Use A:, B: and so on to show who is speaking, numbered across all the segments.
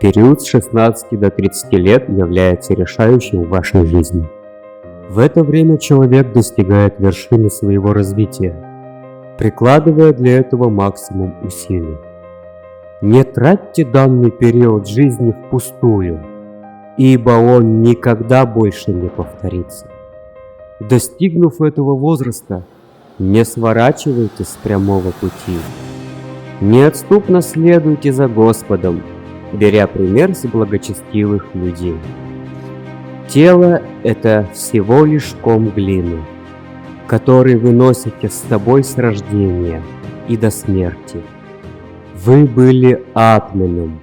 A: Период с 16 до 30 лет является решающим в вашей жизни. В это время человек достигает вершины своего развития, прикладывая для этого максимум усилий. Не тратьте данный период жизни впустую, ибо он никогда больше не повторится. Достигнув этого возраста, не сворачивайте с прямого пути. Неотступно следуйте за Господом, беря пример с благочестивых людей. Тело – это всего лишь ком глины, который вы носите с собой с рождения и до смерти. Вы были атманом.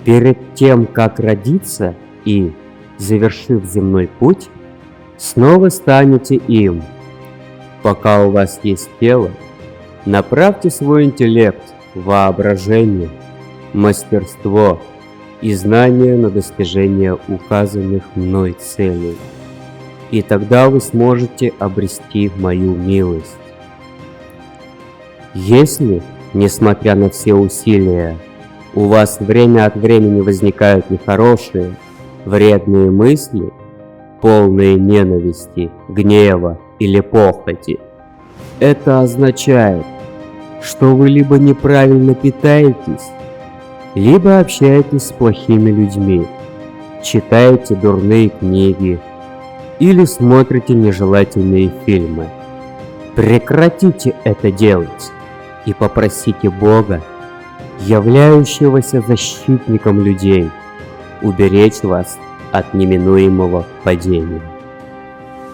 A: Перед тем, как родиться и, завершив земной путь, снова станете им. Пока у вас есть тело, направьте свой интеллект, воображение, мастерство и знания на достижение указанных мной целей. И тогда вы сможете обрести мою милость. Если, несмотря на все усилия, у вас время от времени возникают нехорошие, вредные мысли, полные ненависти, гнева или похоти, это означает, что вы либо неправильно питаетесь, либо общаетесь с плохими людьми, читаете дурные книги или смотрите нежелательные фильмы. Прекратите это делать и попросите Бога, являющегося защитником людей, уберечь вас от неминуемого падения.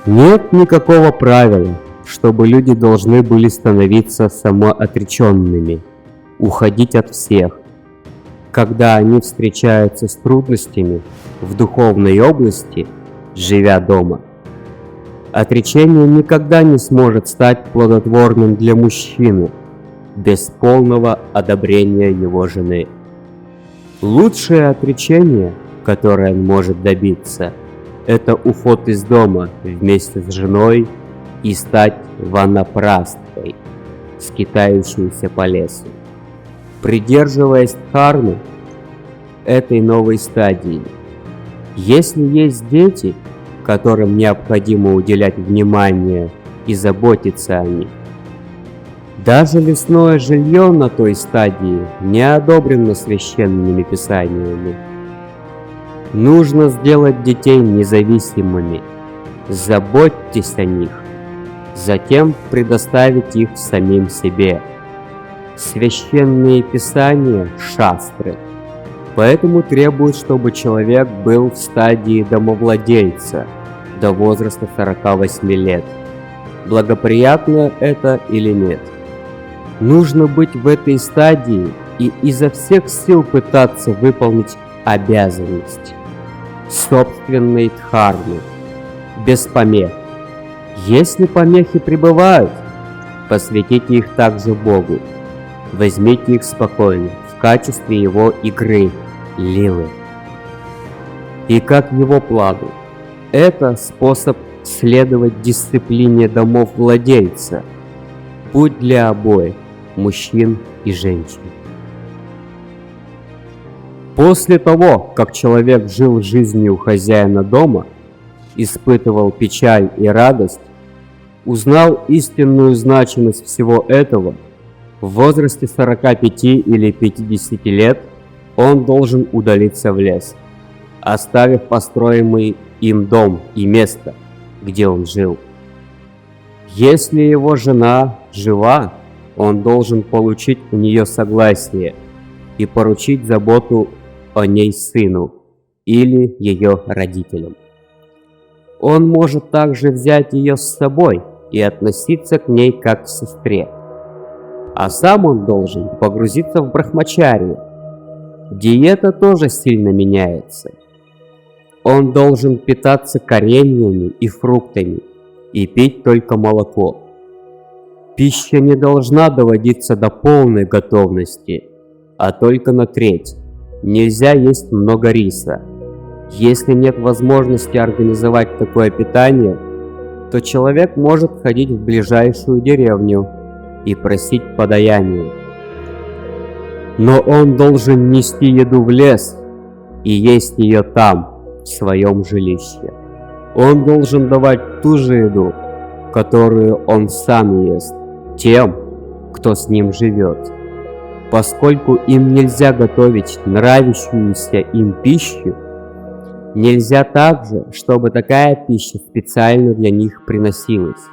A: Нет никакого правила, чтобы люди должны были становиться самоотреченными, уходить от всех, когда они встречаются с трудностями в духовной области, живя дома. Отречение никогда не сможет стать плодотворным для мужчины без полного одобрения его жены. Лучшее отречение, которое он может добиться, это уход из дома вместе с женой и стать ванапрасткой, скитающейся по лесу. Придерживаясь дхармы этой новой стадии, если есть дети, которым необходимо уделять внимание и заботиться о них, даже лесное жилье на той стадии не одобрено священными писаниями. Нужно сделать детей независимыми, заботьтесь о них, затем предоставить их самим себе. Священные писания – шастры, поэтому требуют, чтобы человек был в стадии домовладельца до возраста 48 лет. Благоприятно это или нет? Нужно быть в этой стадии и изо всех сил пытаться выполнить обязанность собственной дхармы, без помех. Если помехи пребывают, посвятите их также Богу. Возьмите их спокойно, в качестве его игры, лилы. И как его плану. Это способ следовать дисциплине домов владельца. Путь для обоих, мужчин и женщин. После того, как человек жил жизнью хозяина дома, испытывал печаль и радость, узнал истинную значимость всего этого, в возрасте 45 или 50 лет он должен удалиться в лес, оставив построенный им дом и место, где он жил. Если его жена жива, он должен получить у нее согласие и поручить заботу о ней сыну или ее родителям. Он может также взять ее с собой и относиться к ней как к сестре. А сам он должен погрузиться в брахмачарью. Диета тоже сильно меняется. Он должен питаться кореньями и фруктами и пить только молоко. Пища не должна доводиться до полной готовности, а только на треть. Нельзя есть много риса. Если нет возможности организовать такое питание, то человек может ходить в ближайшую деревню и просить подаяние. Но он должен нести еду в лес и есть ее там, в своем жилище. Он должен давать ту же еду, которую он сам ест, тем, кто с ним живет. Поскольку им нельзя готовить нравящуюся им пищу, нельзя также, чтобы такая пища специально для них приносилась.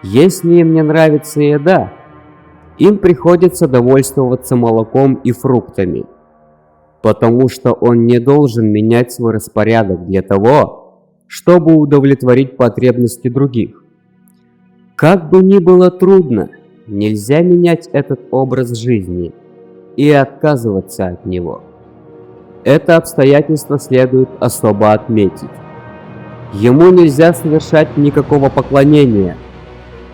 A: Если им не нравится еда, им приходится довольствоваться молоком и фруктами, потому что он не должен менять свой распорядок для того, чтобы удовлетворить потребности других. Как бы ни было трудно, нельзя менять этот образ жизни и отказываться от него. Это обстоятельство следует особо отметить. Ему нельзя совершать никакого поклонения.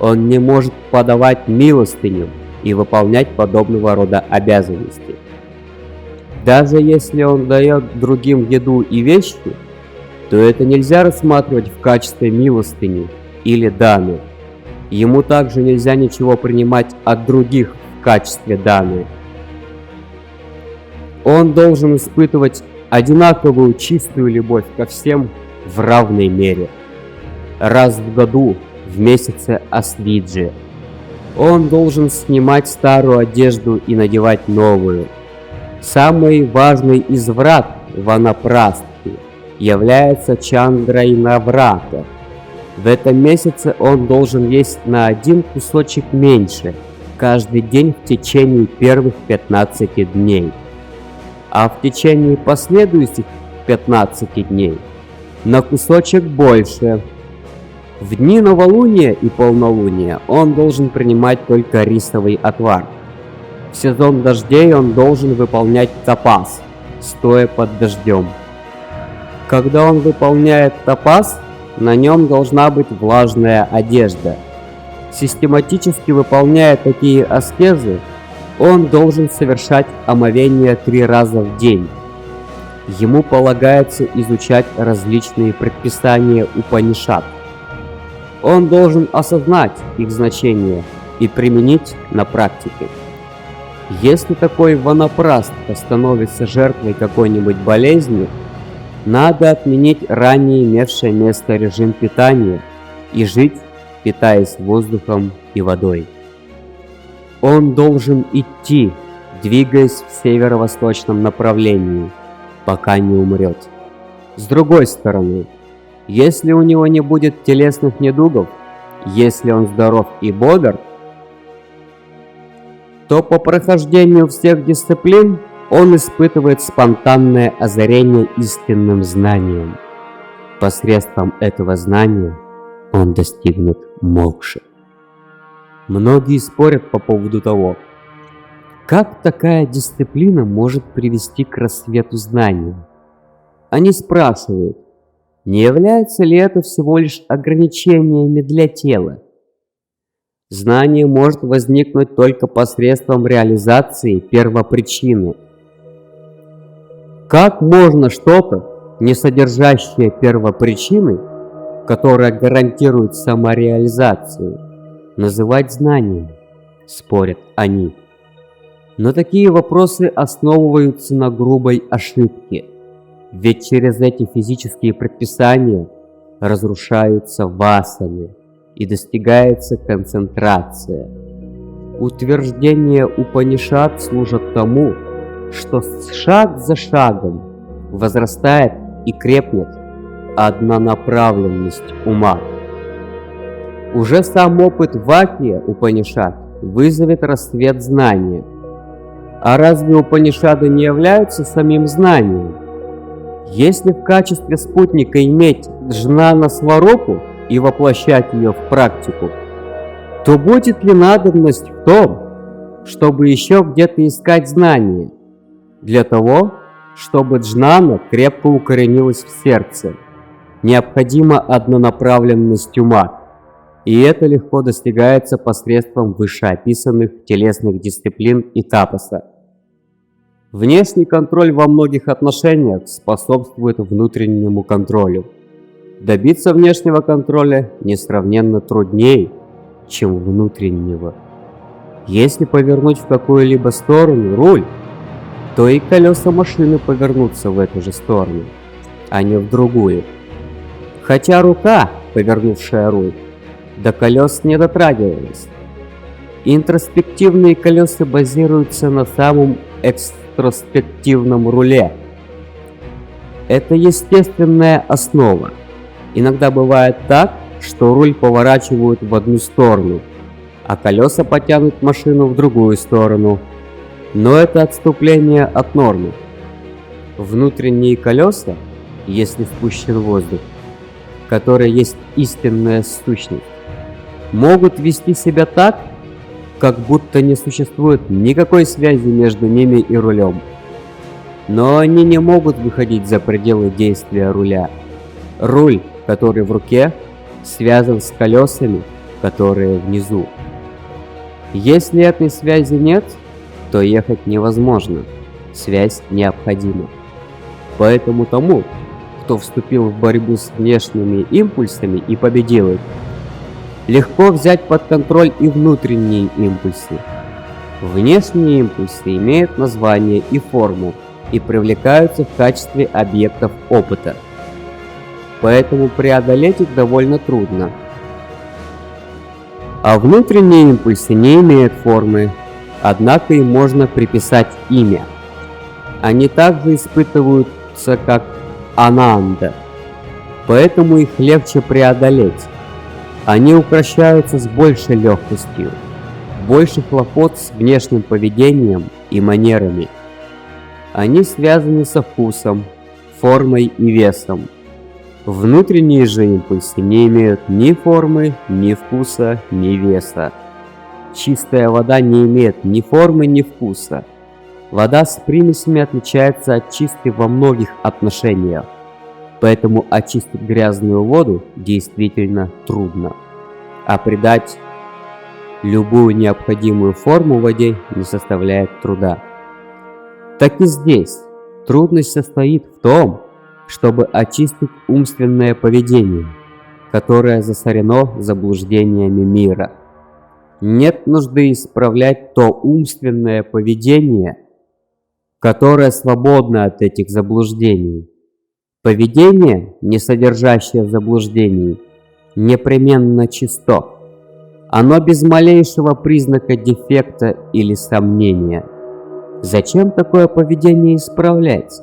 A: Он не может подавать милостыню и выполнять подобного рода обязанности. Даже если он дает другим еду и вещи, то это нельзя рассматривать в качестве милостыни или даны. Ему также нельзя ничего принимать от других в качестве даны. Он должен испытывать одинаковую чистую любовь ко всем в равной мере. Раз в году, в месяце Асвиджи, он должен снимать старую одежду и надевать новую. Самый важный изврат ванапрастхи является Чандрайнаврата. В этом месяце он должен есть на один кусочек меньше каждый день в течение первых 15 дней, а в течение последующих 15 дней на кусочек больше. В дни новолуния и полнолуния он должен принимать только рисовый отвар. В сезон дождей он должен выполнять тапас, стоя под дождем. Когда он выполняет тапас, на нем должна быть влажная одежда. Систематически выполняя такие аскезы, он должен совершать омовение 3 раза в день. Ему полагается изучать различные предписания Упанишад. Он должен осознать их значение и применить на практике. Если такой ванапрастха становится жертвой какой-нибудь болезни, надо отменить ранее имевшее место режим питания и жить, питаясь воздухом и водой. Он должен идти, двигаясь в северо-восточном направлении, пока не умрет. С другой стороны, если у него не будет телесных недугов, если он здоров и бодр, то по прохождению всех дисциплин он испытывает спонтанное озарение истинным знанием. Посредством этого знания он достигнет мокши. Многие спорят по поводу того, как такая дисциплина может привести к рассвету знания. Они спрашивают, не является ли это всего лишь ограничениями для тела? Знание может возникнуть только посредством реализации первопричины. Как можно что-то, не содержащее первопричины, которая гарантирует самореализацию, называть знанием? Спорят они. Но такие вопросы основываются на грубой ошибке, ведь через эти физические предписания разрушаются васаны и достигается концентрация. Утверждения Упанишад служат тому, что шаг за шагом возрастает и крепнет однонаправленность ума. Уже сам опыт Вакья Упанишад вызовет рассвет знания. А разве Упанишады не являются самим знанием? Если в качестве спутника иметь Джнана Сварупу и воплощать ее в практику, то будет ли надобность в том, чтобы еще где-то искать знания, для того, чтобы джнана крепко укоренилась в сердце? Необходима однонаправленность ума, и это легко достигается посредством вышеописанных телесных дисциплин и тапаса. Внешний контроль во многих отношениях способствует внутреннему контролю. Добиться внешнего контроля несравненно труднее, чем внутреннего. Если повернуть в какую-либо сторону руль, то и колеса машины повернутся в эту же сторону, а не в другую. Хотя рука, повернувшая руль, до колес не дотрагивалась. Интроспективные колеса базируются на самом экстроспективном руле. Это естественная основа. Иногда бывает так, что руль поворачивают в одну сторону, а колеса потянут машину в другую сторону. Но это отступление от нормы. Внутренние колеса, если спущен воздух, который есть истинная сущность, могут вести себя так, как будто не существует никакой связи между ними и рулем. Но они не могут выходить за пределы действия руля. Руль, который в руке, связан с колесами, которые внизу. Если этой связи нет, то ехать невозможно. Связь необходима. Поэтому тому, кто вступил в борьбу с внешними импульсами и победил их, легко взять под контроль и внутренние импульсы. Внешние импульсы имеют название и форму и привлекаются в качестве объектов опыта. Поэтому преодолеть их довольно трудно. А внутренние импульсы не имеют формы, однако им можно приписать имя. Они также испытываются как ананда, поэтому их легче преодолеть. Они упрощаются с большей легкостью, больше хлопот с внешним поведением и манерами. Они связаны со вкусом, формой и весом. Внутренние же импульсы не имеют ни формы, ни вкуса, ни веса. Чистая вода не имеет ни формы, ни вкуса. Вода с примесями отличается от чистой во многих отношениях, поэтому очистить грязную воду действительно трудно, а придать любую необходимую форму воде не составляет труда. Так и здесь трудность состоит в том, чтобы очистить умственное поведение, которое засорено заблуждениями мира. Нет нужды исправлять то умственное поведение, которое свободно от этих заблуждений. Поведение, не содержащее заблуждений, непременно чисто. Оно без малейшего признака дефекта или сомнения. Зачем такое поведение исправлять?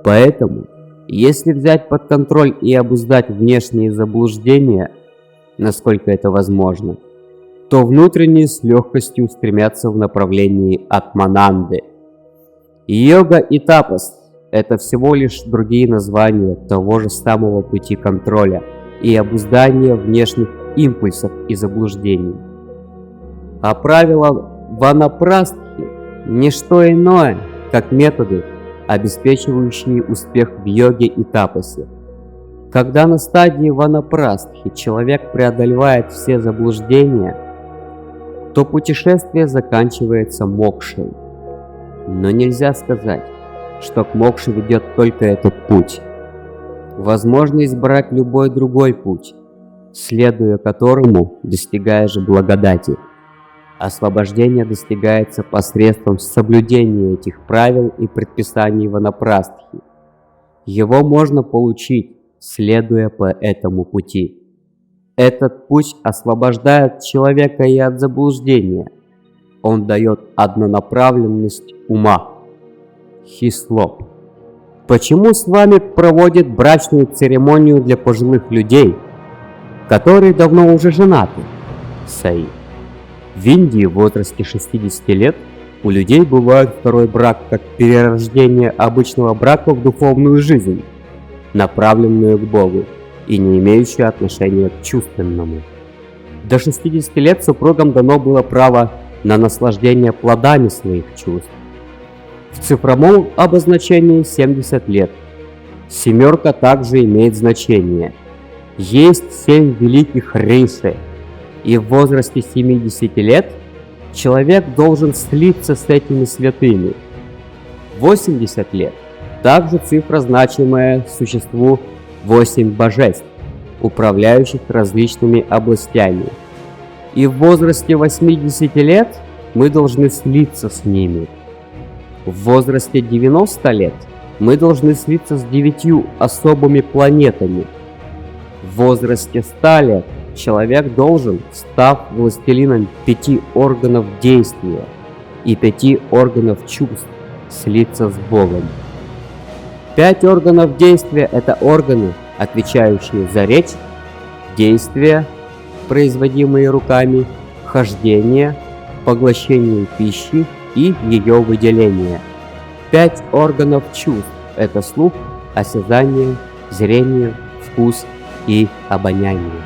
A: Поэтому, если взять под контроль и обуздать внешние заблуждения, насколько это возможно, то внутренние с легкостью устремятся в направлении атмананды. Йога и тапас – это всего лишь другие названия того же самого пути контроля и обуздания внешних импульсов и заблуждений. А правила ванапрастхи – не что иное, как методы, обеспечивающие успех в йоге и тапасе. Когда на стадии ванапрастхи человек преодолевает все заблуждения, то путешествие заканчивается мокшей. Но нельзя сказать, что к мокше ведет только этот путь. Возможно избрать любой другой путь, следуя которому достигаешь благодати. Освобождение достигается посредством соблюдения этих правил и предписаний ванапрастхи. Его можно получить, следуя по этому пути. Этот путь освобождает человека и от заблуждения. Он дает однонаправленность ума. Хислоп. Почему с вами проводят брачную церемонию для пожилых людей, которые давно уже женаты? Саи. В Индии в возрасте 60 лет у людей бывает второй брак как перерождение обычного брака в духовную жизнь, направленную к Богу и не имеющую отношения к чувственному. До 60 лет супругам дано было право на наслаждение плодами своих чувств. В цифровом обозначении 70 лет. Семерка также имеет значение. Есть 7 великих риши, и в возрасте 70 лет человек должен слиться с этими святыми. 80 лет – также цифра, значимая существу 8 божеств, управляющих различными областями. И в возрасте 80 лет мы должны слиться с ними. В возрасте 90 лет мы должны слиться с 9 особыми планетами. В возрасте 100 лет человек должен, став властелином 5 органов действия и 5 органов чувств, слиться с Богом. 5 органов действия – это органы, отвечающие за речь, действия, производимые руками, хождение, поглощение пищи и ее выделение. 5 органов чувств – это слух, осязание, зрение, вкус и обоняние.